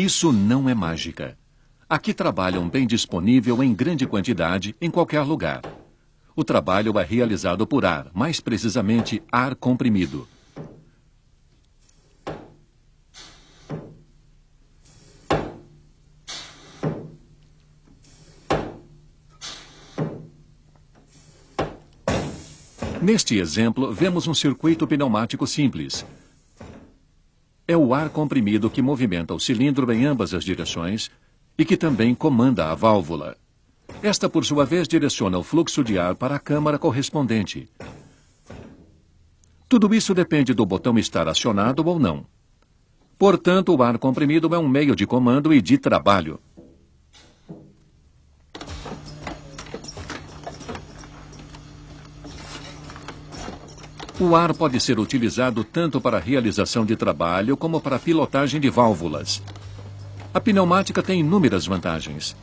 Isso não é mágica. Aqui trabalha um bem disponível em grande quantidade, em qualquer lugar. O trabalho é realizado por ar, mais precisamente ar comprimido. Neste exemplo, vemos um circuito pneumático simples. É o ar comprimido que movimenta o cilindro em ambas as direções e que também comanda a válvula. Esta, por sua vez, direciona o fluxo de ar para a câmara correspondente. Tudo isso depende do botão estar acionado ou não. Portanto, o ar comprimido é um meio de comando e de trabalho. O ar pode ser utilizado tanto para a realização de trabalho como para a pilotagem de válvulas. A pneumática tem inúmeras vantagens.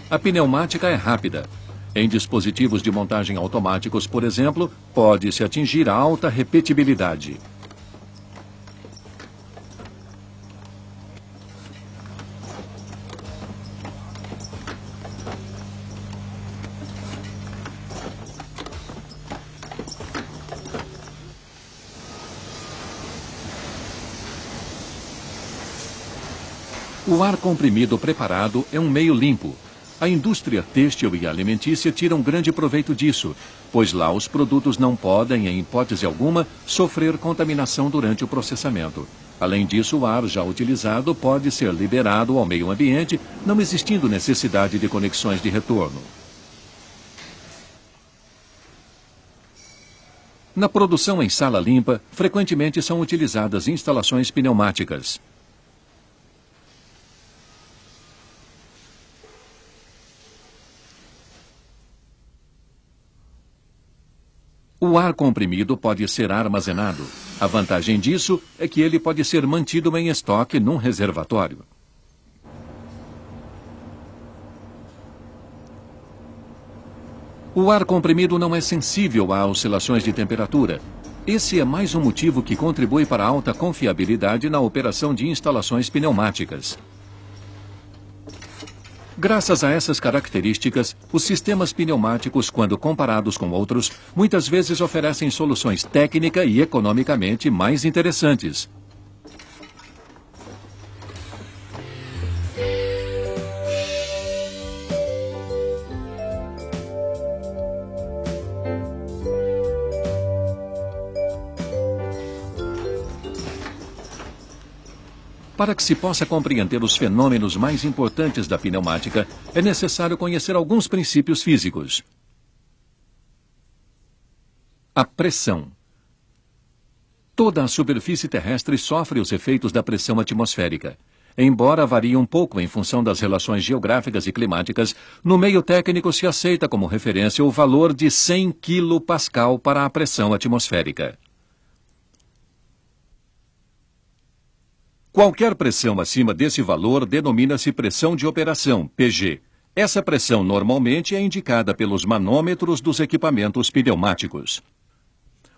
A pneumática é rápida. Em dispositivos de montagem automáticos, por exemplo, pode-se atingir a alta repetibilidade. O ar comprimido preparado é um meio limpo. A indústria têxtil e alimentícia tiram grande proveito disso, pois lá os produtos não podem, em hipótese alguma, sofrer contaminação durante o processamento. Além disso, o ar já utilizado pode ser liberado ao meio ambiente, não existindo necessidade de conexões de retorno. Na produção em sala limpa, frequentemente são utilizadas instalações pneumáticas. O ar comprimido pode ser armazenado. A vantagem disso é que ele pode ser mantido em estoque num reservatório. O ar comprimido não é sensível a oscilações de temperatura. Esse é mais um motivo que contribui para a alta confiabilidade na operação de instalações pneumáticas. Graças a essas características, os sistemas pneumáticos, quando comparados com outros, muitas vezes oferecem soluções técnica e economicamente mais interessantes. Para que se possa compreender os fenômenos mais importantes da pneumática, é necessário conhecer alguns princípios físicos. A pressão. Toda a superfície terrestre sofre os efeitos da pressão atmosférica. Embora varie um pouco em função das relações geográficas e climáticas, no meio técnico se aceita como referência o valor de 100 kPa para a pressão atmosférica. Qualquer pressão acima desse valor denomina-se pressão de operação, PG. Essa pressão normalmente é indicada pelos manômetros dos equipamentos pneumáticos.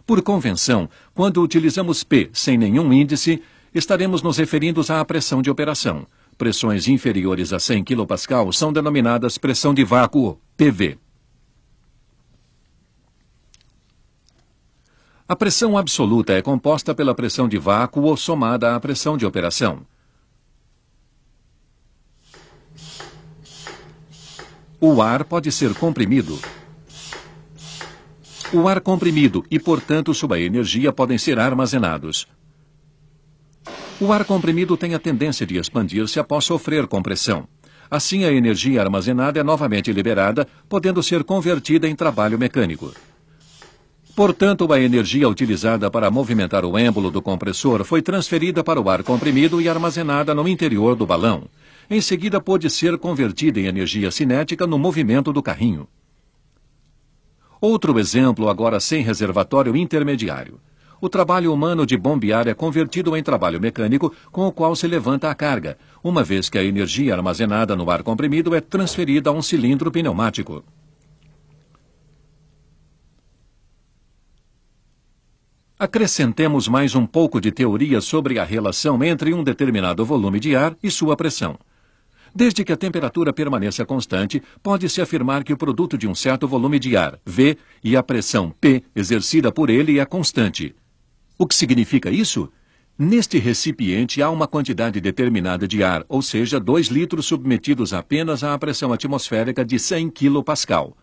Por convenção, quando utilizamos P sem nenhum índice, estaremos nos referindo à pressão de operação. Pressões inferiores a 100 kPa são denominadas pressão de vácuo, PV. A pressão absoluta é composta pela pressão de vácuo somada à pressão de operação. O ar pode ser comprimido. O ar comprimido e, portanto, sua energia podem ser armazenados. O ar comprimido tem a tendência de expandir-se após sofrer compressão. Assim, a energia armazenada é novamente liberada, podendo ser convertida em trabalho mecânico. Portanto, a energia utilizada para movimentar o êmbolo do compressor foi transferida para o ar comprimido e armazenada no interior do balão. Em seguida, pôde ser convertida em energia cinética no movimento do carrinho. Outro exemplo, agora sem reservatório intermediário. O trabalho humano de bombear é convertido em trabalho mecânico com o qual se levanta a carga, uma vez que a energia armazenada no ar comprimido é transferida a um cilindro pneumático. Acrescentemos mais um pouco de teoria sobre a relação entre um determinado volume de ar e sua pressão. Desde que a temperatura permaneça constante, pode-se afirmar que o produto de um certo volume de ar, V, e a pressão, P, exercida por ele é constante. O que significa isso? Neste recipiente há uma quantidade determinada de ar, ou seja, 2 litros submetidos apenas à pressão atmosférica de 100 kPa.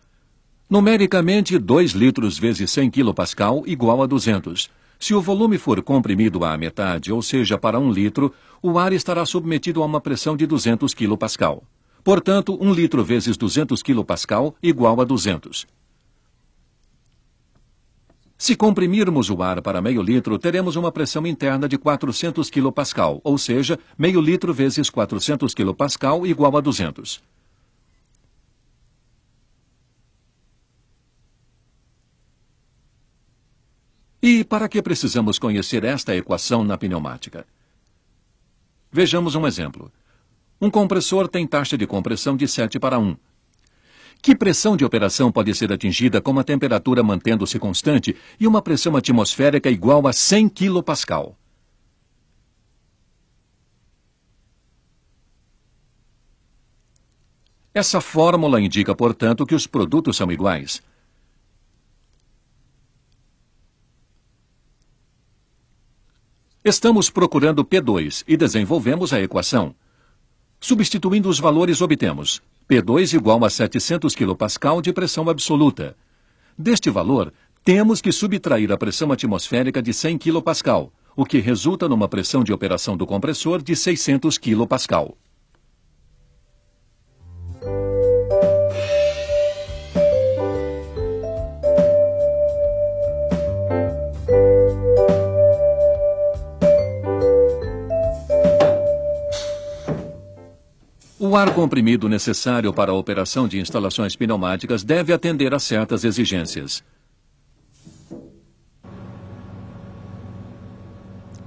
Numericamente, 2 litros vezes 100 kPa igual a 200. Se o volume for comprimido à metade, ou seja, para 1 litro, o ar estará submetido a uma pressão de 200 kPa. Portanto, 1 litro vezes 200 kPa igual a 200. Se comprimirmos o ar para meio litro, teremos uma pressão interna de 400 kPa, ou seja, meio litro vezes 400 kPa igual a 200. E para que precisamos conhecer esta equação na pneumática? Vejamos um exemplo. Um compressor tem taxa de compressão de 7:1. Que pressão de operação pode ser atingida com uma temperatura mantendo-se constante e uma pressão atmosférica igual a 100 kPa? Essa fórmula indica, portanto, que os produtos são iguais. Estamos procurando P2 e desenvolvemos a equação. Substituindo os valores, obtemos P2 igual a 700 kPa de pressão absoluta. Deste valor, temos que subtrair a pressão atmosférica de 100 kPa, o que resulta numa pressão de operação do compressor de 600 kPa. O ar comprimido necessário para a operação de instalações pneumáticas deve atender a certas exigências.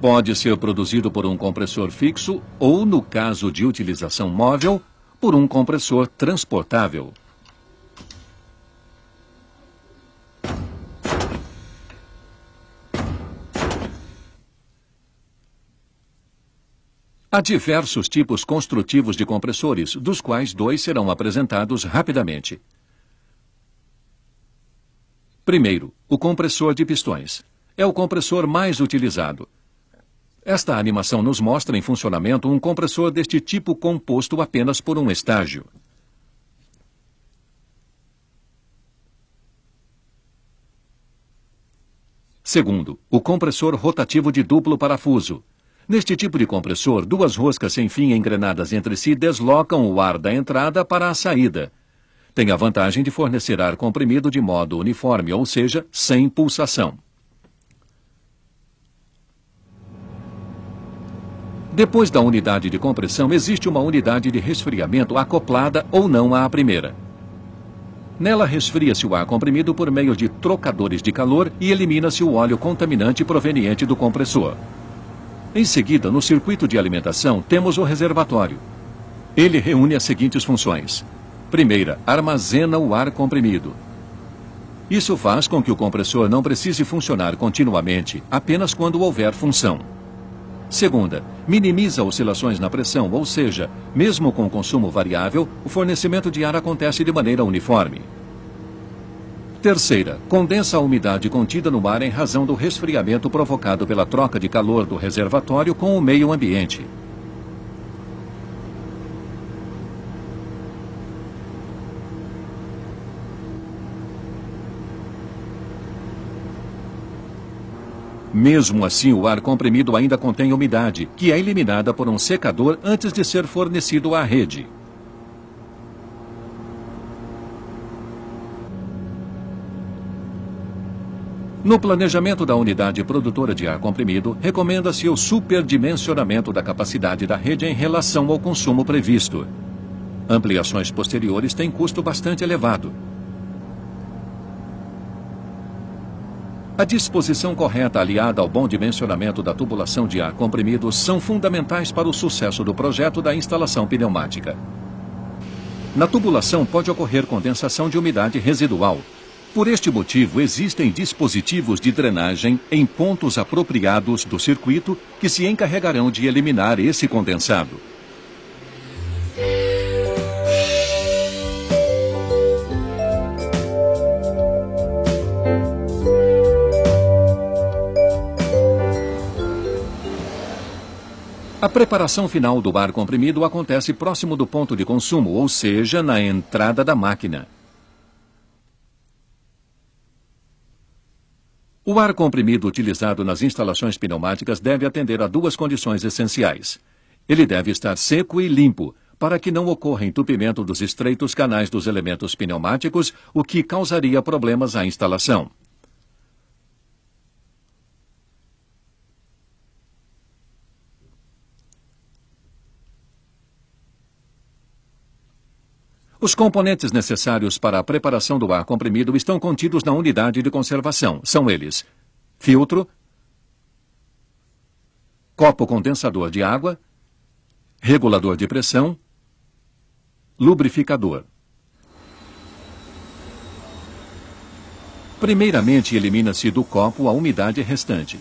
Pode ser produzido por um compressor fixo ou, no caso de utilização móvel, por um compressor transportável. Há diversos tipos construtivos de compressores, dos quais 2 serão apresentados rapidamente. Primeiro, o compressor de pistões. É o compressor mais utilizado. Esta animação nos mostra em funcionamento um compressor deste tipo composto apenas por um estágio. Segundo, o compressor rotativo de duplo parafuso. Neste tipo de compressor, 2 roscas sem fim engrenadas entre si deslocam o ar da entrada para a saída. Tem a vantagem de fornecer ar comprimido de modo uniforme, ou seja, sem pulsação. Depois da unidade de compressão, existe uma unidade de resfriamento acoplada ou não à primeira. Nela resfria-se o ar comprimido por meio de trocadores de calor e elimina-se o óleo contaminante proveniente do compressor. Em seguida, no circuito de alimentação, temos o reservatório. Ele reúne as seguintes funções. Primeira, armazena o ar comprimido. Isso faz com que o compressor não precise funcionar continuamente, apenas quando houver função. Segunda, minimiza oscilações na pressão, ou seja, mesmo com consumo variável, o fornecimento de ar acontece de maneira uniforme. Terceira, condensa a umidade contida no ar em razão do resfriamento provocado pela troca de calor do reservatório com o meio ambiente. Mesmo assim, o ar comprimido ainda contém umidade, que é eliminada por um secador antes de ser fornecido à rede. No planejamento da unidade produtora de ar comprimido, recomenda-se o superdimensionamento da capacidade da rede em relação ao consumo previsto. Ampliações posteriores têm custo bastante elevado. A disposição correta aliada ao bom dimensionamento da tubulação de ar comprimido são fundamentais para o sucesso do projeto da instalação pneumática. Na tubulação pode ocorrer condensação de umidade residual. Por este motivo, existem dispositivos de drenagem em pontos apropriados do circuito que se encarregarão de eliminar esse condensado. A preparação final do ar comprimido acontece próximo do ponto de consumo, ou seja, na entrada da máquina. O ar comprimido utilizado nas instalações pneumáticas deve atender a duas condições essenciais. Ele deve estar seco e limpo, para que não ocorra entupimento dos estreitos canais dos elementos pneumáticos, o que causaria problemas à instalação. Os componentes necessários para a preparação do ar comprimido estão contidos na unidade de conservação. São eles: filtro, copo condensador de água, regulador de pressão, lubrificador. Primeiramente, elimina-se do copo a umidade restante.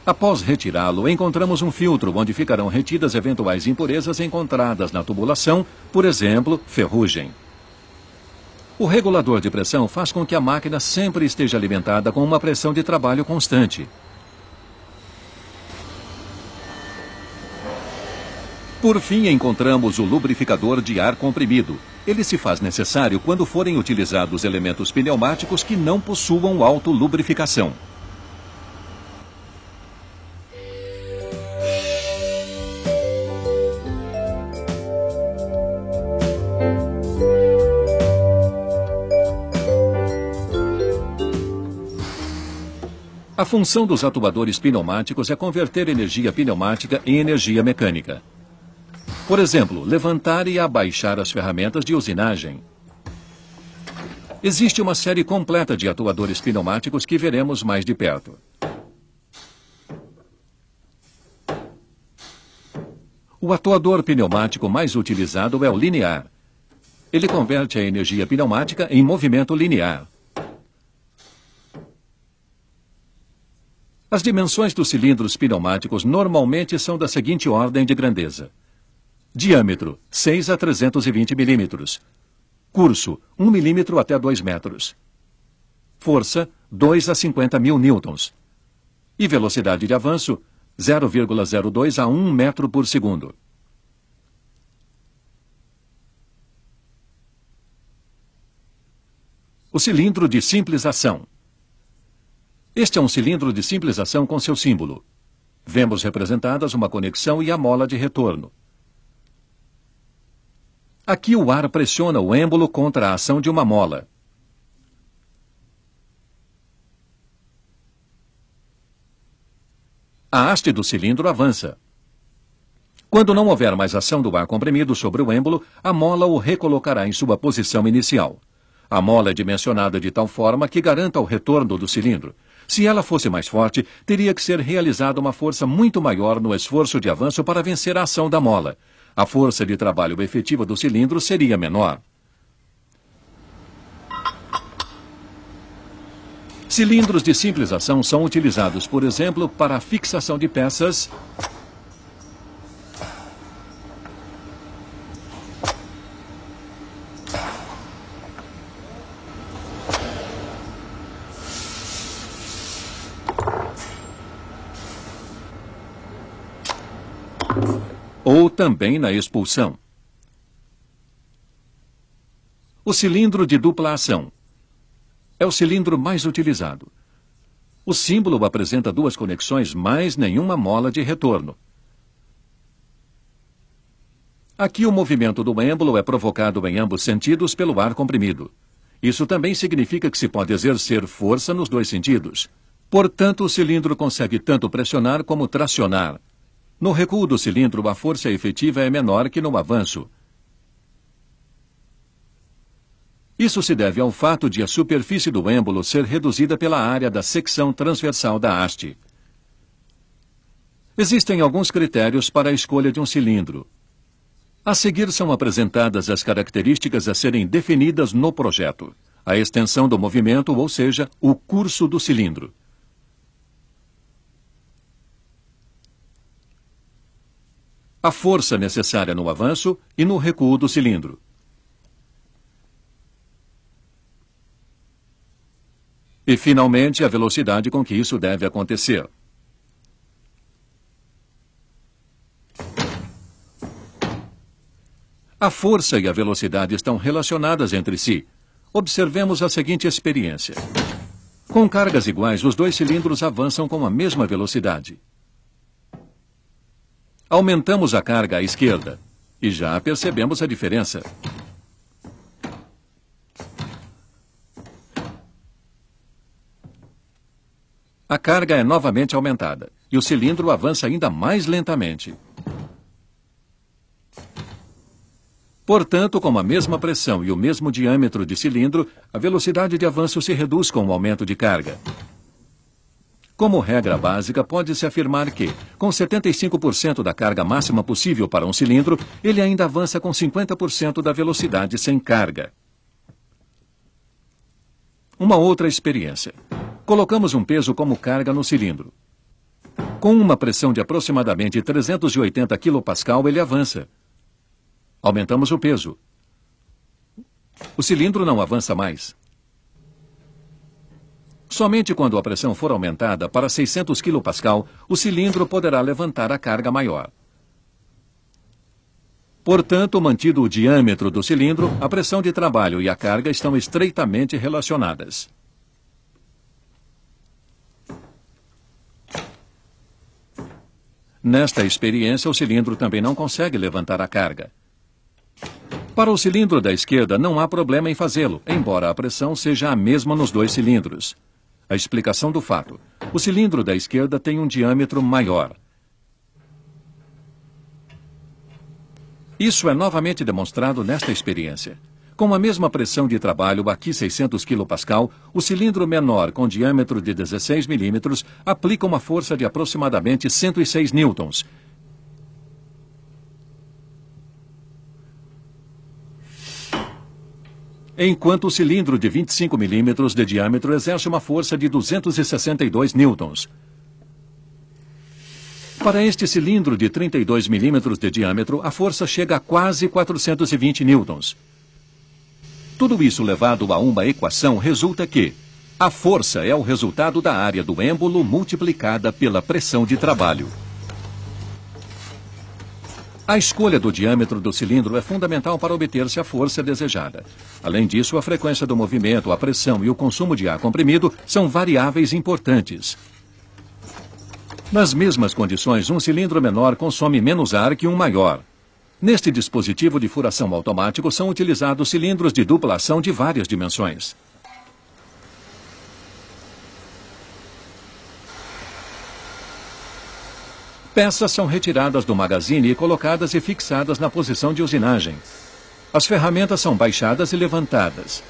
Após retirá-lo, encontramos um filtro onde ficarão retidas eventuais impurezas encontradas na tubulação, por exemplo, ferrugem. O regulador de pressão faz com que a máquina sempre esteja alimentada com uma pressão de trabalho constante. Por fim, encontramos o lubrificador de ar comprimido. Ele se faz necessário quando forem utilizados elementos pneumáticos que não possuam autolubrificação. A função dos atuadores pneumáticos é converter energia pneumática em energia mecânica. Por exemplo, levantar e abaixar as ferramentas de usinagem. Existe uma série completa de atuadores pneumáticos que veremos mais de perto. O atuador pneumático mais utilizado é o linear. Ele converte a energia pneumática em movimento linear. As dimensões dos cilindros pneumáticos normalmente são da seguinte ordem de grandeza: diâmetro, 6 a 320 milímetros. Curso, 1 milímetro até 2 metros. Força, 2 a 50 mil newtons. E velocidade de avanço, 0,02 a 1 metro por segundo. O cilindro de simples ação. Este é um cilindro de simples ação com seu símbolo. Vemos representadas uma conexão e a mola de retorno. Aqui o ar pressiona o êmbolo contra a ação de uma mola. A haste do cilindro avança. Quando não houver mais ação do ar comprimido sobre o êmbolo, a mola o recolocará em sua posição inicial. A mola é dimensionada de tal forma que garanta o retorno do cilindro. Se ela fosse mais forte, teria que ser realizada uma força muito maior no esforço de avanço para vencer a ação da mola. A força de trabalho efetiva do cilindro seria menor. Cilindros de simples ação são utilizados, por exemplo, para a fixação de peças, ou também na expulsão. O cilindro de dupla ação é o cilindro mais utilizado. O símbolo apresenta duas conexões, mais nenhuma mola de retorno. Aqui o movimento do êmbolo é provocado em ambos sentidos pelo ar comprimido. Isso também significa que se pode exercer força nos dois sentidos. Portanto, o cilindro consegue tanto pressionar como tracionar. No recuo do cilindro, a força efetiva é menor que no avanço. Isso se deve ao fato de a superfície do êmbolo ser reduzida pela área da secção transversal da haste. Existem alguns critérios para a escolha de um cilindro. A seguir são apresentadas as características a serem definidas no projeto. A extensão do movimento, ou seja, o curso do cilindro. A força necessária no avanço e no recuo do cilindro. E, finalmente, a velocidade com que isso deve acontecer. A força e a velocidade estão relacionadas entre si. Observemos a seguinte experiência. Com cargas iguais, os dois cilindros avançam com a mesma velocidade. Aumentamos a carga à esquerda e já percebemos a diferença. A carga é novamente aumentada e o cilindro avança ainda mais lentamente. Portanto, com a mesma pressão e o mesmo diâmetro de cilindro, a velocidade de avanço se reduz com o aumento de carga. Como regra básica, pode-se afirmar que, com 75% da carga máxima possível para um cilindro, ele ainda avança com 50% da velocidade sem carga. Uma outra experiência. Colocamos um peso como carga no cilindro. Com uma pressão de aproximadamente 380 kPa, ele avança. Aumentamos o peso. O cilindro não avança mais. Somente quando a pressão for aumentada para 600 kPa, o cilindro poderá levantar a carga maior. Portanto, mantido o diâmetro do cilindro, a pressão de trabalho e a carga estão estreitamente relacionadas. Nesta experiência, o cilindro também não consegue levantar a carga. Para o cilindro da esquerda, não há problema em fazê-lo, embora a pressão seja a mesma nos dois cilindros. A explicação do fato. O cilindro da esquerda tem um diâmetro maior. Isso é novamente demonstrado nesta experiência. Com a mesma pressão de trabalho, aqui 600 kPa, o cilindro menor com diâmetro de 16 mm aplica uma força de aproximadamente 106 newtons. Enquanto o cilindro de 25 mm de diâmetro exerce uma força de 262 newtons. Para este cilindro de 32 mm de diâmetro, a força chega a quase 420 newtons. Tudo isso levado a uma equação resulta que a força é o resultado da área do êmbolo multiplicada pela pressão de trabalho. A escolha do diâmetro do cilindro é fundamental para obter-se a força desejada. Além disso, a frequência do movimento, a pressão e o consumo de ar comprimido são variáveis importantes. Nas mesmas condições, um cilindro menor consome menos ar que um maior. Neste dispositivo de furação automático são utilizados cilindros de dupla ação de várias dimensões. Peças são retiradas do magazine e colocadas e fixadas na posição de usinagem. As ferramentas são baixadas e levantadas.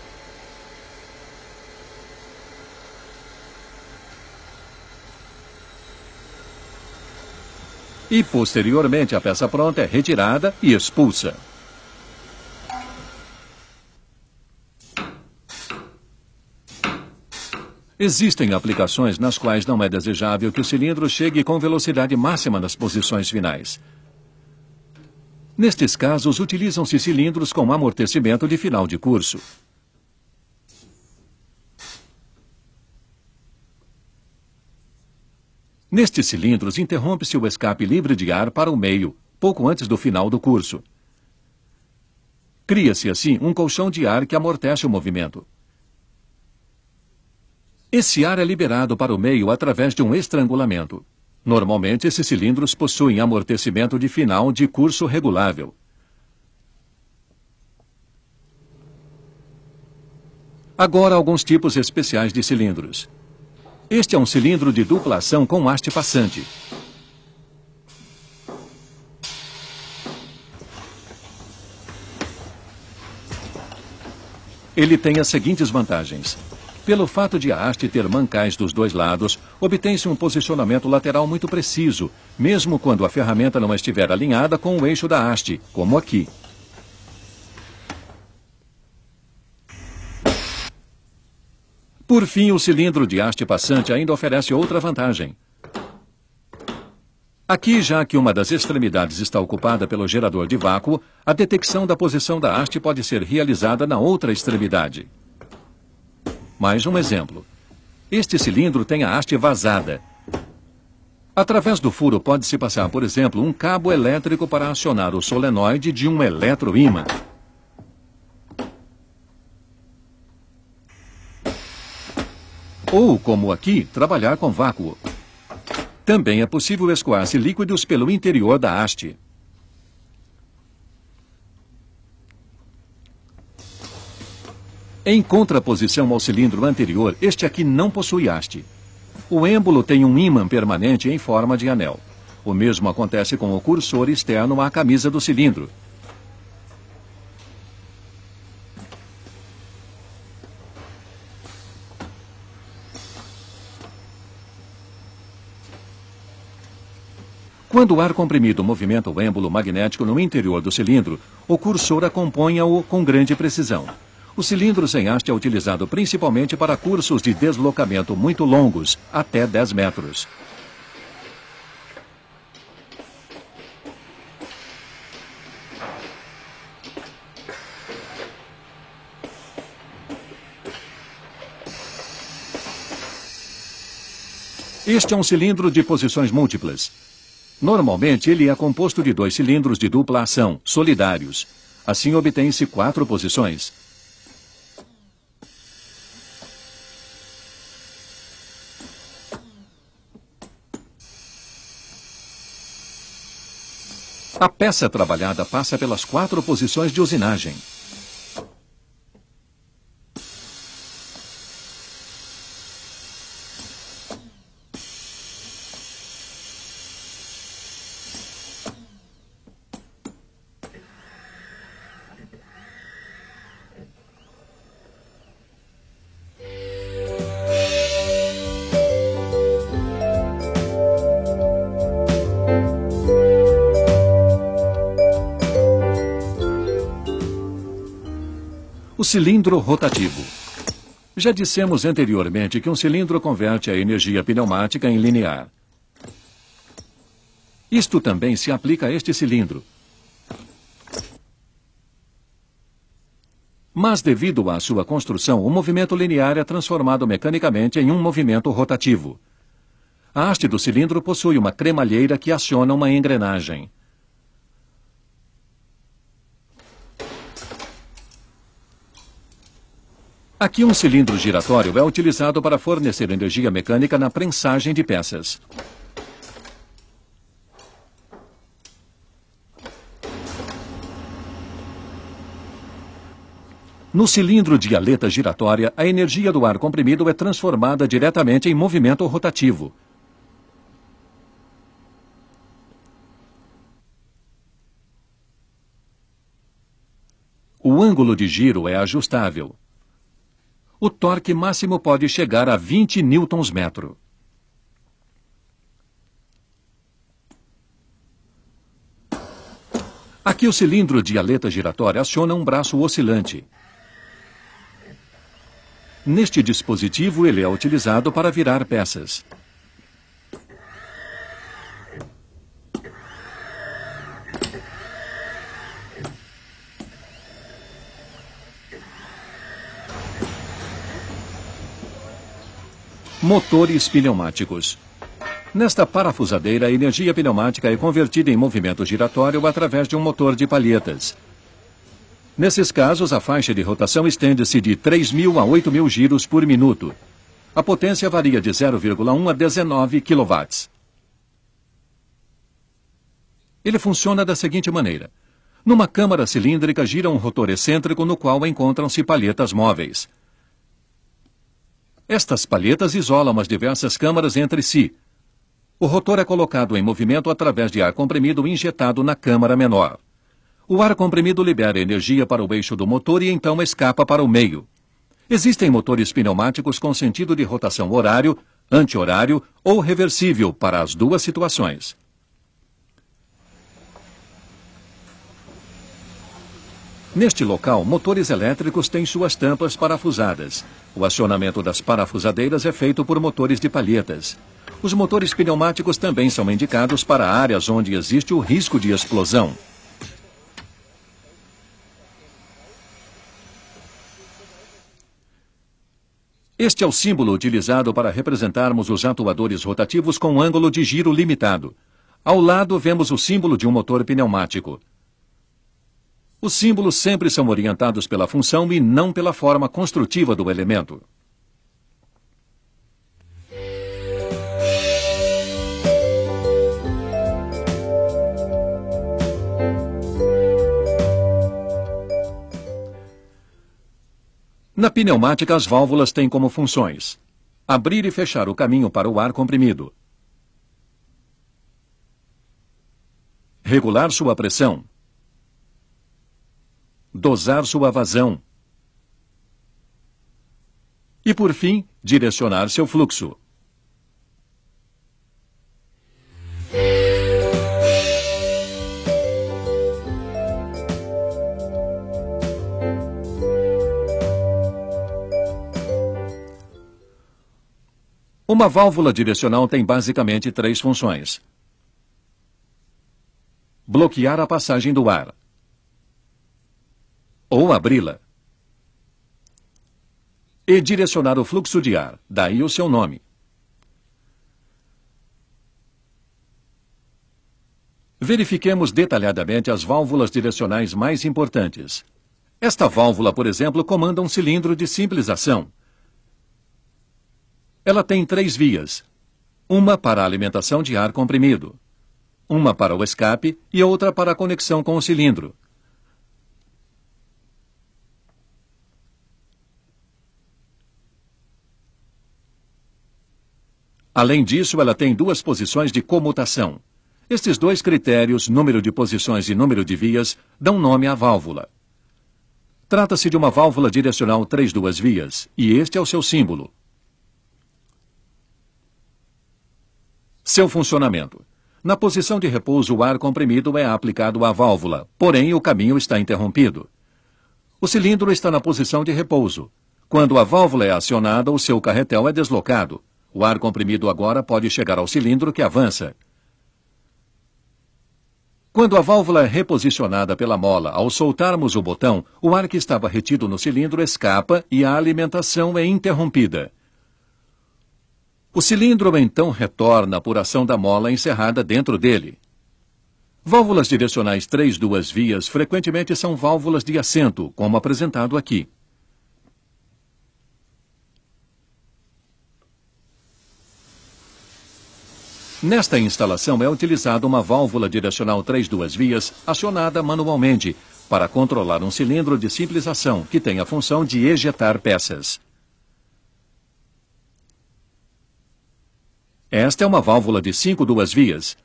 E, posteriormente, a peça pronta é retirada e expulsa. Existem aplicações nas quais não é desejável que o cilindro chegue com velocidade máxima nas posições finais. Nestes casos, utilizam-se cilindros com amortecimento de final de curso. Nestes cilindros, interrompe-se o escape livre de ar para o meio, pouco antes do final do curso. Cria-se, assim, um colchão de ar que amortece o movimento. Esse ar é liberado para o meio através de um estrangulamento. Normalmente, esses cilindros possuem amortecimento de final de curso regulável. Agora, alguns tipos especiais de cilindros. Este é um cilindro de dupla ação com haste passante. Ele tem as seguintes vantagens. Pelo fato de a haste ter mancais dos dois lados, obtém-se um posicionamento lateral muito preciso, mesmo quando a ferramenta não estiver alinhada com o eixo da haste, como aqui. Por fim, o cilindro de haste passante ainda oferece outra vantagem. Aqui, já que uma das extremidades está ocupada pelo gerador de vácuo, a detecção da posição da haste pode ser realizada na outra extremidade. Mais um exemplo. Este cilindro tem a haste vazada. Através do furo pode-se passar, por exemplo, um cabo elétrico para acionar o solenoide de um eletroímã. Ou, como aqui, trabalhar com vácuo. Também é possível escoar-se líquidos pelo interior da haste. Em contraposição ao cilindro anterior, este aqui não possui haste. O êmbolo tem um ímã permanente em forma de anel. O mesmo acontece com o cursor externo à camisa do cilindro. Quando o ar comprimido movimenta o êmbolo magnético no interior do cilindro, o cursor acompanha-o com grande precisão. O cilindro sem haste é utilizado principalmente para cursos de deslocamento muito longos, até 10 metros. Este é um cilindro de posições múltiplas. Normalmente, ele é composto de 2 cilindros de dupla ação, solidários. Assim, obtém-se 4 posições. A peça trabalhada passa pelas 4 posições de usinagem. O cilindro rotativo. Já dissemos anteriormente que um cilindro converte a energia pneumática em linear. Isto também se aplica a este cilindro. Mas, devido à sua construção, o movimento linear é transformado mecanicamente em um movimento rotativo. A haste do cilindro possui uma cremalheira que aciona uma engrenagem. Aqui um cilindro giratório é utilizado para fornecer energia mecânica na prensagem de peças. No cilindro de aleta giratória, a energia do ar comprimido é transformada diretamente em movimento rotativo. O ângulo de giro é ajustável. O torque máximo pode chegar a 20 Nm. Aqui o cilindro de aleta giratória aciona um braço oscilante. Neste dispositivo, ele é utilizado para virar peças. Motores pneumáticos. Nesta parafusadeira, a energia pneumática é convertida em movimento giratório através de um motor de palhetas. Nesses casos, a faixa de rotação estende-se de 3.000 a 8.000 giros por minuto. A potência varia de 0,1 a 19 kW. Ele funciona da seguinte maneira. Numa câmara cilíndrica gira um rotor excêntrico no qual encontram-se palhetas móveis. Estas palhetas isolam as diversas câmaras entre si. O rotor é colocado em movimento através de ar comprimido injetado na câmara menor. O ar comprimido libera energia para o eixo do motor e então escapa para o meio. Existem motores pneumáticos com sentido de rotação horário, anti-horário ou reversível para as duas situações. Neste local, motores elétricos têm suas tampas parafusadas. O acionamento das parafusadeiras é feito por motores de palhetas. Os motores pneumáticos também são indicados para áreas onde existe o risco de explosão. Este é o símbolo utilizado para representarmos os atuadores rotativos com ângulo de giro limitado. Ao lado, vemos o símbolo de um motor pneumático. Os símbolos sempre são orientados pela função e não pela forma construtiva do elemento. Na pneumática, as válvulas têm como funções: abrir e fechar o caminho para o ar comprimido, regular sua pressão, dosar sua vazão e, por fim, direcionar seu fluxo. Uma válvula direcional tem basicamente três funções: bloquear a passagem do ar, ou abri-la, e direcionar o fluxo de ar, daí o seu nome. Verifiquemos detalhadamente as válvulas direcionais mais importantes. Esta válvula, por exemplo, comanda um cilindro de simples ação. Ela tem 3 vias, uma para a alimentação de ar comprimido, uma para o escape e outra para a conexão com o cilindro. Além disso, ela tem 2 posições de comutação. Estes 2 critérios, número de posições e número de vias, dão nome à válvula. Trata-se de uma válvula direcional 3 vias, e este é o seu símbolo. Seu funcionamento. Na posição de repouso, o ar comprimido é aplicado à válvula, porém o caminho está interrompido. O cilindro está na posição de repouso. Quando a válvula é acionada, o seu carretel é deslocado. O ar comprimido agora pode chegar ao cilindro que avança. Quando a válvula é reposicionada pela mola, ao soltarmos o botão, o ar que estava retido no cilindro escapa e a alimentação é interrompida. O cilindro então retorna por ação da mola encerrada dentro dele. Válvulas direcionais 3 vias frequentemente são válvulas de assento, como apresentado aqui. Nesta instalação é utilizada uma válvula direcional 3 vias acionada manualmente para controlar um cilindro de simples ação que tem a função de ejetar peças. Esta é uma válvula de 5 vias.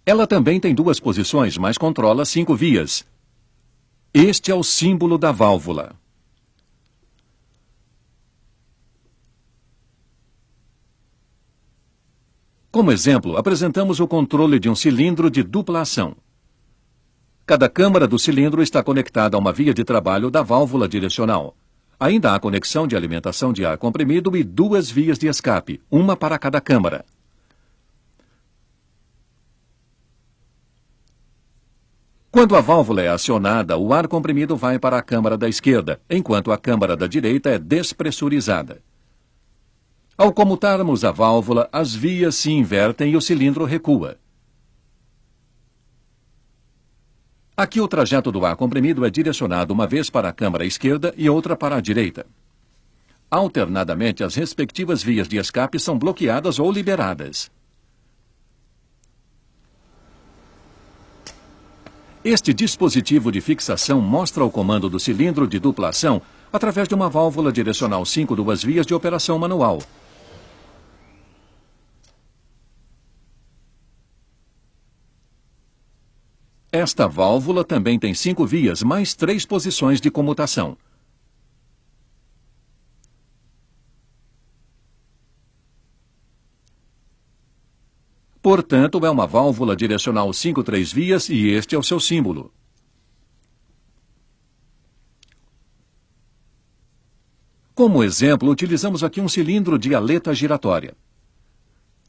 Ela também tem 2 posições, mas controla 5 vias. Este é o símbolo da válvula. Como exemplo, apresentamos o controle de um cilindro de dupla ação. Cada câmara do cilindro está conectada a uma via de trabalho da válvula direcional. Ainda há conexão de alimentação de ar comprimido e 2 vias de escape, uma para cada câmara. Quando a válvula é acionada, o ar comprimido vai para a câmara da esquerda, enquanto a câmara da direita é despressurizada. Ao comutarmos a válvula, as vias se invertem e o cilindro recua. Aqui o trajeto do ar comprimido é direcionado uma vez para a câmara esquerda e outra para a direita. Alternadamente, as respectivas vias de escape são bloqueadas ou liberadas. Este dispositivo de fixação mostra o comando do cilindro de dupla ação através de uma válvula direcional 5 vias de operação manual. Esta válvula também tem 5 vias, mais 3 posições de comutação. Portanto, é uma válvula direcional 5-3 vias e este é o seu símbolo. Como exemplo, utilizamos aqui um cilindro de aleta giratória.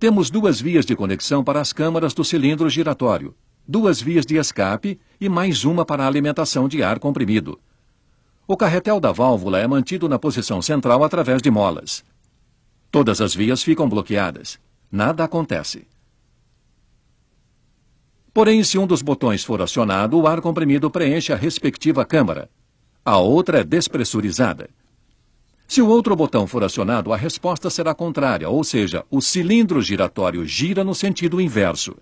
Temos 2 vias de conexão para as câmaras do cilindro giratório, 2 vias de escape e mais uma para a alimentação de ar comprimido. O carretel da válvula é mantido na posição central através de molas. Todas as vias ficam bloqueadas. Nada acontece. Porém, se um dos botões for acionado, o ar comprimido preenche a respectiva câmara. A outra é despressurizada. Se o outro botão for acionado, a resposta será contrária, ou seja, o cilindro giratório gira no sentido inverso.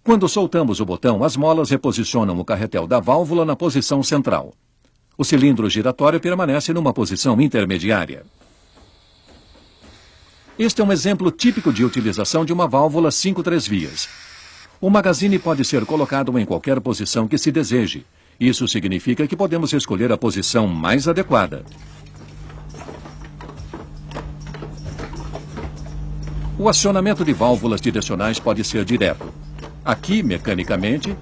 Quando soltamos o botão, as molas reposicionam o carretel da válvula na posição central. O cilindro giratório permanece numa posição intermediária. Este é um exemplo típico de utilização de uma válvula 5-3 vias. O magazine pode ser colocado em qualquer posição que se deseje. Isso significa que podemos escolher a posição mais adequada. O acionamento de válvulas direcionais pode ser direto. Aqui, mecanicamente,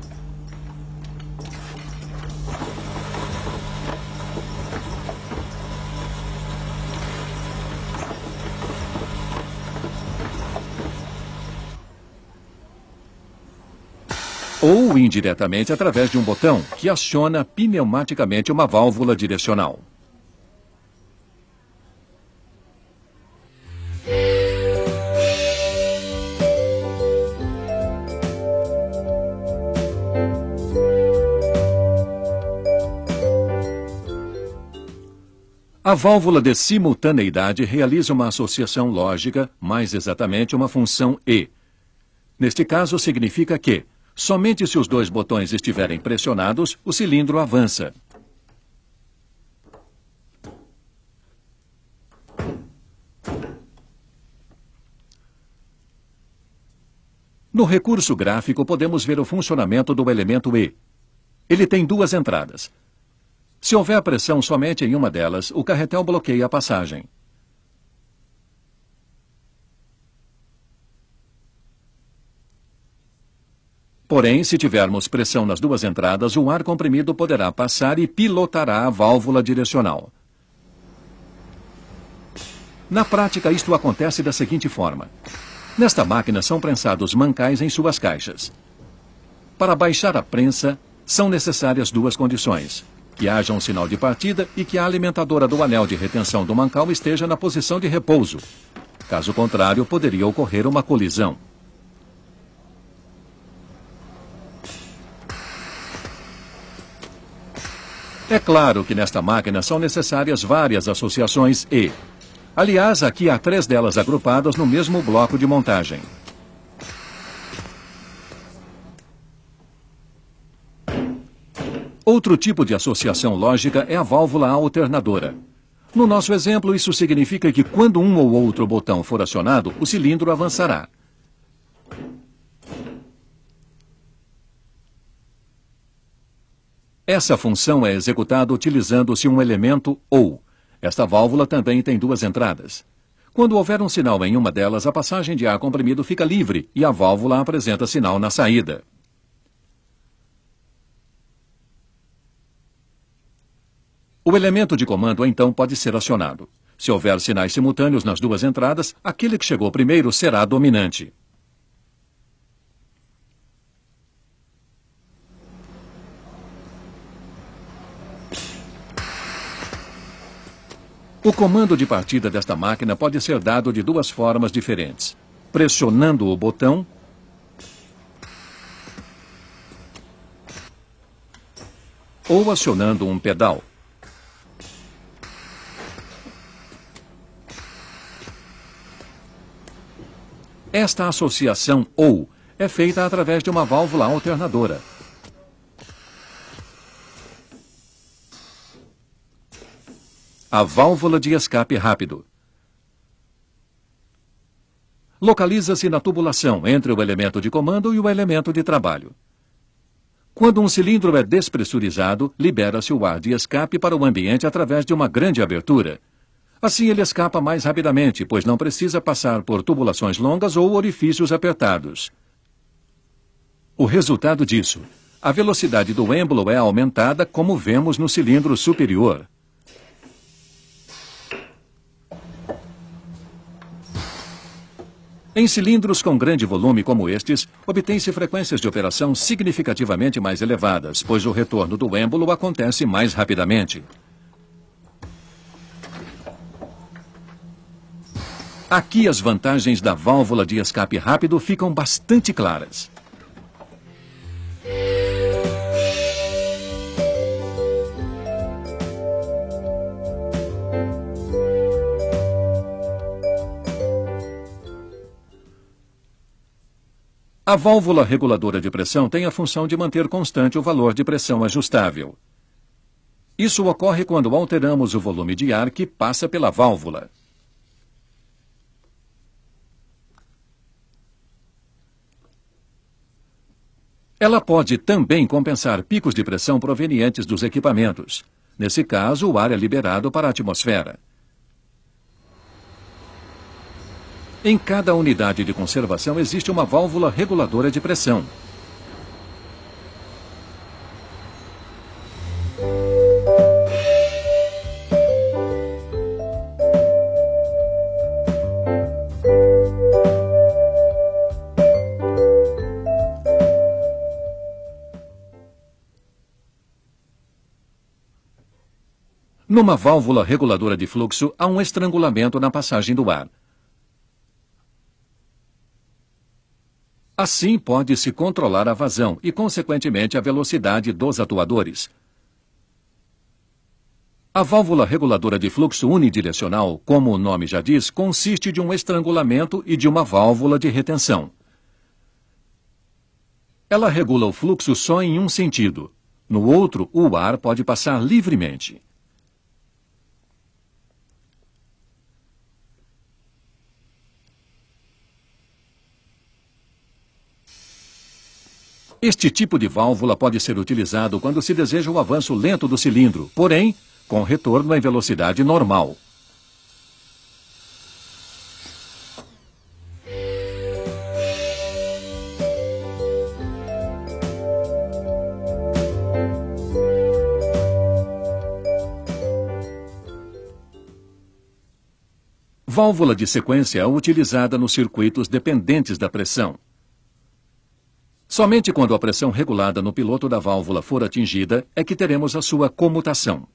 ou indiretamente através de um botão que aciona pneumaticamente uma válvula direcional. A válvula de simultaneidade realiza uma associação lógica, mais exatamente uma função E. Neste caso, significa que, somente se os 2 botões estiverem pressionados, o cilindro avança. No recurso gráfico, podemos ver o funcionamento do elemento E. Ele tem 2 entradas. Se houver pressão somente em uma delas, o carretel bloqueia a passagem. Porém, se tivermos pressão nas 2 entradas, o ar comprimido poderá passar e pilotará a válvula direcional. Na prática, isto acontece da seguinte forma. Nesta máquina são prensados mancais em suas caixas. Para baixar a prensa, são necessárias 2 condições: que haja um sinal de partida e que a alimentadora do anel de retenção do mancal esteja na posição de repouso. Caso contrário, poderia ocorrer uma colisão. É claro que nesta máquina são necessárias várias associações E. Aliás, aqui há 3 delas agrupadas no mesmo bloco de montagem. Outro tipo de associação lógica é a válvula alternadora. No nosso exemplo, isso significa que quando um ou outro botão for acionado, o cilindro avançará. Essa função é executada utilizando-se um elemento OU. Esta válvula também tem 2 entradas. Quando houver um sinal em uma delas, a passagem de ar comprimido fica livre e a válvula apresenta sinal na saída. O elemento de comando, então, pode ser acionado. Se houver sinais simultâneos nas 2 entradas, aquele que chegou primeiro será dominante. O comando de partida desta máquina pode ser dado de 2 formas diferentes: pressionando o botão ou acionando um pedal. Esta associação OU é feita através de uma válvula alternadora. A válvula de escape rápido. Localiza-se na tubulação entre o elemento de comando e o elemento de trabalho. Quando um cilindro é despressurizado, libera-se o ar de escape para o ambiente através de uma grande abertura. Assim ele escapa mais rapidamente, pois não precisa passar por tubulações longas ou orifícios apertados. O resultado disso: a velocidade do êmbolo é aumentada, como vemos no cilindro superior. Em cilindros com grande volume como estes, obtém-se frequências de operação significativamente mais elevadas, pois o retorno do êmbolo acontece mais rapidamente. Aqui as vantagens da válvula de escape rápido ficam bastante claras. A válvula reguladora de pressão tem a função de manter constante o valor de pressão ajustável. Isso ocorre quando alteramos o volume de ar que passa pela válvula. Ela pode também compensar picos de pressão provenientes dos equipamentos. Nesse caso, o ar é liberado para a atmosfera. Em cada unidade de conservação existe uma válvula reguladora de pressão. Numa válvula reguladora de fluxo, há um estrangulamento na passagem do ar. Assim, pode-se controlar a vazão e, consequentemente, a velocidade dos atuadores. A válvula reguladora de fluxo unidirecional, como o nome já diz, consiste de um estrangulamento e de uma válvula de retenção. Ela regula o fluxo só em um sentido. No outro, o ar pode passar livremente. Este tipo de válvula pode ser utilizado quando se deseja o avanço lento do cilindro, porém, com retorno em velocidade normal. Válvula de sequência é utilizada nos circuitos dependentes da pressão. Somente quando a pressão regulada no piloto da válvula for atingida é que teremos a sua comutação.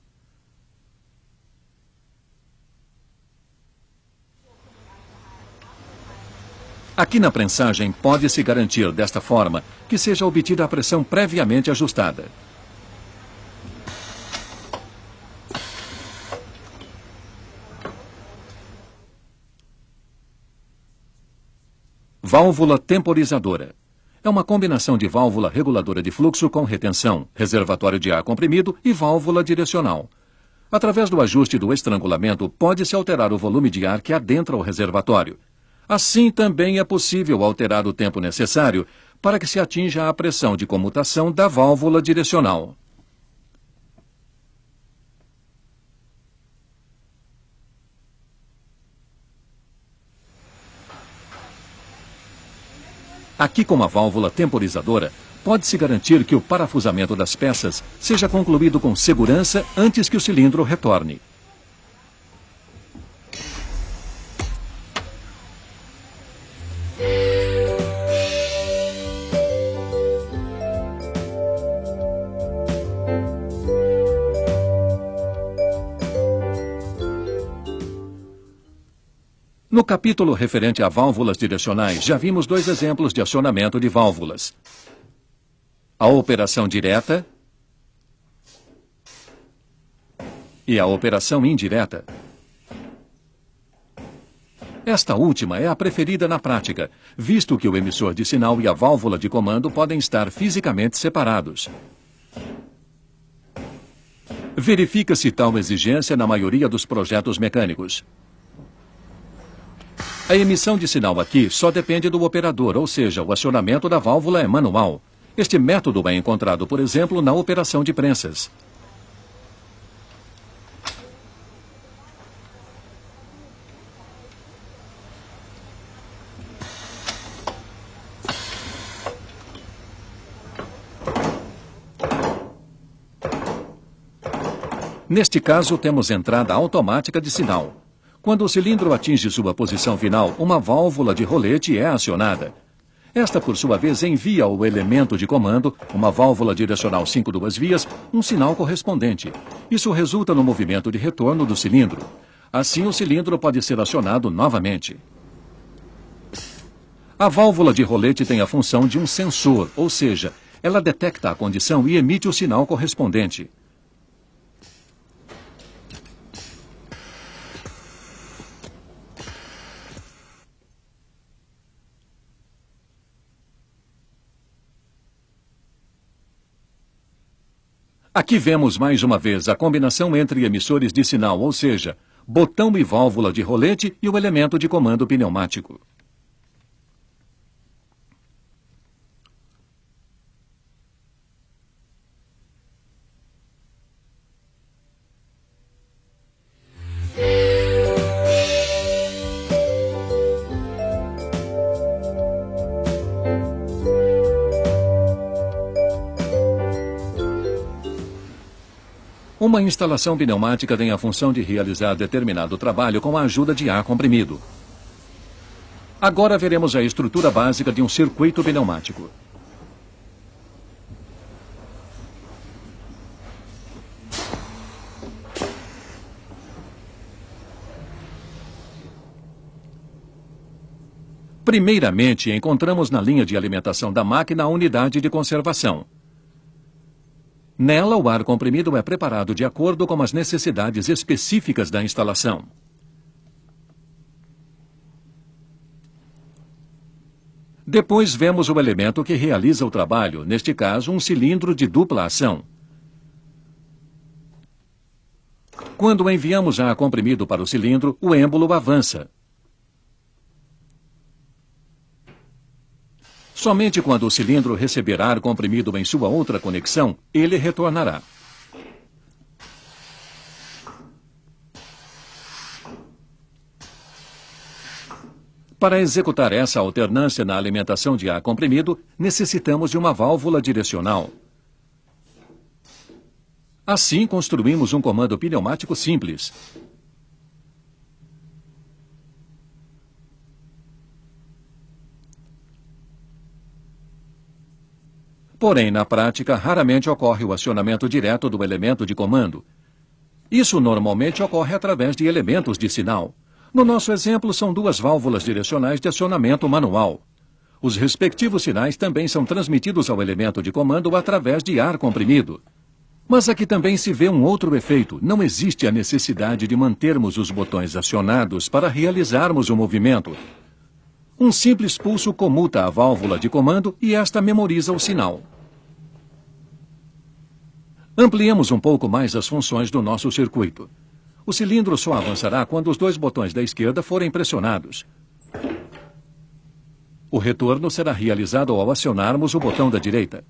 Aqui na prensagem pode-se garantir desta forma que seja obtida a pressão previamente ajustada. Válvula temporizadora. É uma combinação de válvula reguladora de fluxo com retenção, reservatório de ar comprimido e válvula direcional. Através do ajuste do estrangulamento, pode-se alterar o volume de ar que adentra o reservatório. Assim, também é possível alterar o tempo necessário para que se atinja a pressão de comutação da válvula direcional. Aqui, com a válvula temporizadora, pode-se garantir que o parafusamento das peças seja concluído com segurança antes que o cilindro retorne. No capítulo referente a válvulas direcionais, já vimos dois exemplos de acionamento de válvulas. A operação direta e a operação indireta. Esta última é a preferida na prática, visto que o emissor de sinal e a válvula de comando podem estar fisicamente separados. Verifica-se tal exigência na maioria dos projetos mecânicos. A emissão de sinal aqui só depende do operador, ou seja, o acionamento da válvula é manual. Este método é encontrado, por exemplo, na operação de prensas. Neste caso, temos entrada automática de sinal. Quando o cilindro atinge sua posição final, uma válvula de rolete é acionada. Esta, por sua vez, envia ao elemento de comando, uma válvula direcional 5 vias, um sinal correspondente. Isso resulta no movimento de retorno do cilindro. Assim, o cilindro pode ser acionado novamente. A válvula de rolete tem a função de um sensor, ou seja, ela detecta a condição e emite o sinal correspondente. Aqui vemos mais uma vez a combinação entre emissores de sinal, ou seja, botão e válvula de rolete e o elemento de comando pneumático. Uma instalação pneumática tem a função de realizar determinado trabalho com a ajuda de ar comprimido. Agora veremos a estrutura básica de um circuito pneumático. Primeiramente, encontramos na linha de alimentação da máquina a unidade de conservação. Nela, o ar comprimido é preparado de acordo com as necessidades específicas da instalação. Depois vemos o elemento que realiza o trabalho, neste caso, um cilindro de dupla ação. Quando enviamos ar comprimido para o cilindro, o êmbolo avança. Somente quando o cilindro receber ar comprimido em sua outra conexão, ele retornará. Para executar essa alternância na alimentação de ar comprimido, necessitamos de uma válvula direcional. Assim, construímos um comando pneumático simples. Porém, na prática, raramente ocorre o acionamento direto do elemento de comando. Isso normalmente ocorre através de elementos de sinal. No nosso exemplo, são duas válvulas direcionais de acionamento manual. Os respectivos sinais também são transmitidos ao elemento de comando através de ar comprimido. Mas aqui também se vê um outro efeito. Não existe a necessidade de mantermos os botões acionados para realizarmos o movimento. Um simples pulso comuta a válvula de comando e esta memoriza o sinal. Ampliemos um pouco mais as funções do nosso circuito. O cilindro só avançará quando os dois botões da esquerda forem pressionados. O retorno será realizado ao acionarmos o botão da direita.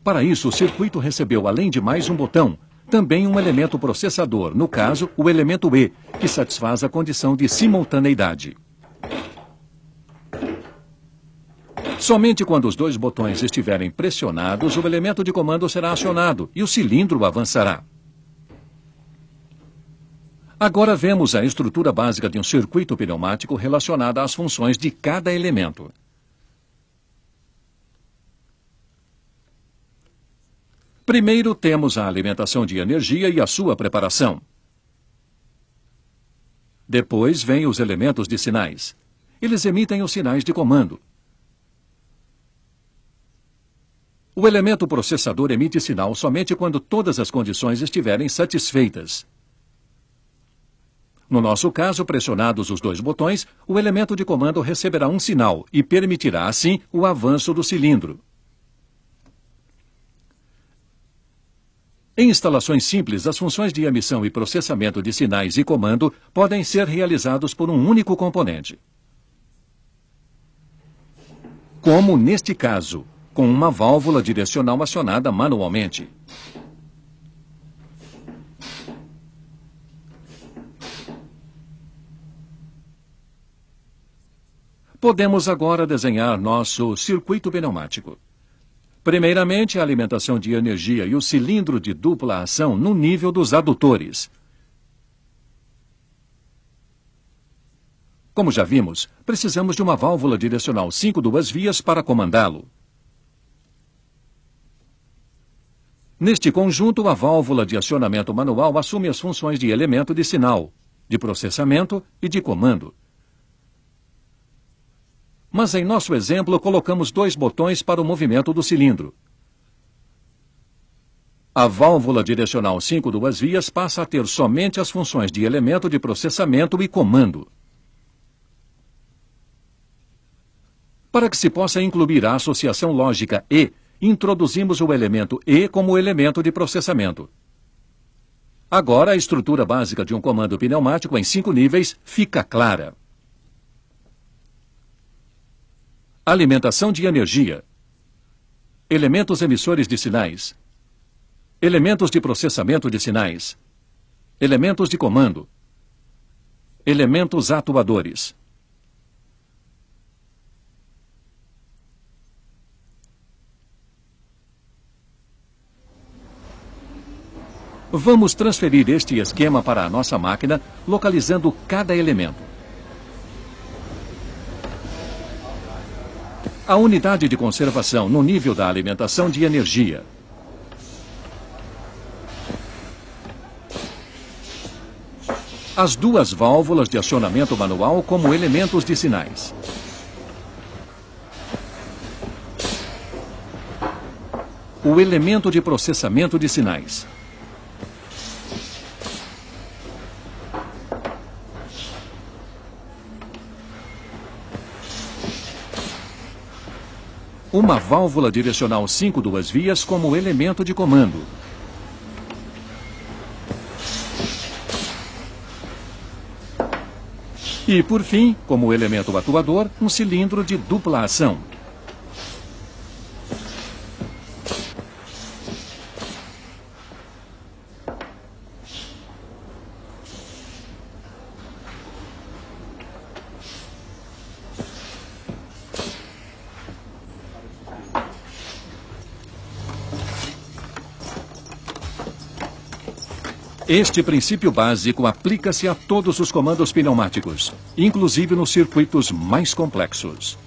Para isso, o circuito recebeu, além de mais um botão, também um elemento processador, no caso, o elemento E, que satisfaz a condição de simultaneidade. Somente quando os dois botões estiverem pressionados, o elemento de comando será acionado e o cilindro avançará. Agora vemos a estrutura básica de um circuito pneumático relacionada às funções de cada elemento. Primeiro temos a alimentação de energia e a sua preparação. Depois vêm os elementos de sinais. Eles emitem os sinais de comando. O elemento processador emite sinal somente quando todas as condições estiverem satisfeitas. No nosso caso, pressionados os dois botões, o elemento de comando receberá um sinal e permitirá, assim, o avanço do cilindro. Em instalações simples, as funções de emissão e processamento de sinais e comando podem ser realizados por um único componente. Como neste caso, com uma válvula direcional acionada manualmente. Podemos agora desenhar nosso circuito pneumático. Primeiramente, a alimentação de energia e o cilindro de dupla ação no nível dos adutores. Como já vimos, precisamos de uma válvula direcional 5 duas-vias para comandá-lo. Neste conjunto, a válvula de acionamento manual assume as funções de elemento de sinal, de processamento e de comando. Mas em nosso exemplo, colocamos 2 botões para o movimento do cilindro. A válvula direcional 5 duas-vias passa a ter somente as funções de elemento de processamento e comando. Para que se possa incluir a associação lógica E, introduzimos o elemento E como elemento de processamento. Agora, a estrutura básica de um comando pneumático em 5 níveis fica clara. Alimentação de energia. Elementos emissores de sinais. Elementos de processamento de sinais. Elementos de comando. Elementos atuadores. Vamos transferir este esquema para a nossa máquina, localizando cada elemento. A unidade de conservação no nível da alimentação de energia. As 2 válvulas de acionamento manual como elementos de sinais. O elemento de processamento de sinais. Uma válvula direcional 5 duas-vias como elemento de comando. E, por fim, como elemento atuador, um cilindro de dupla ação. Este princípio básico aplica-se a todos os comandos pneumáticos, inclusive nos circuitos mais complexos.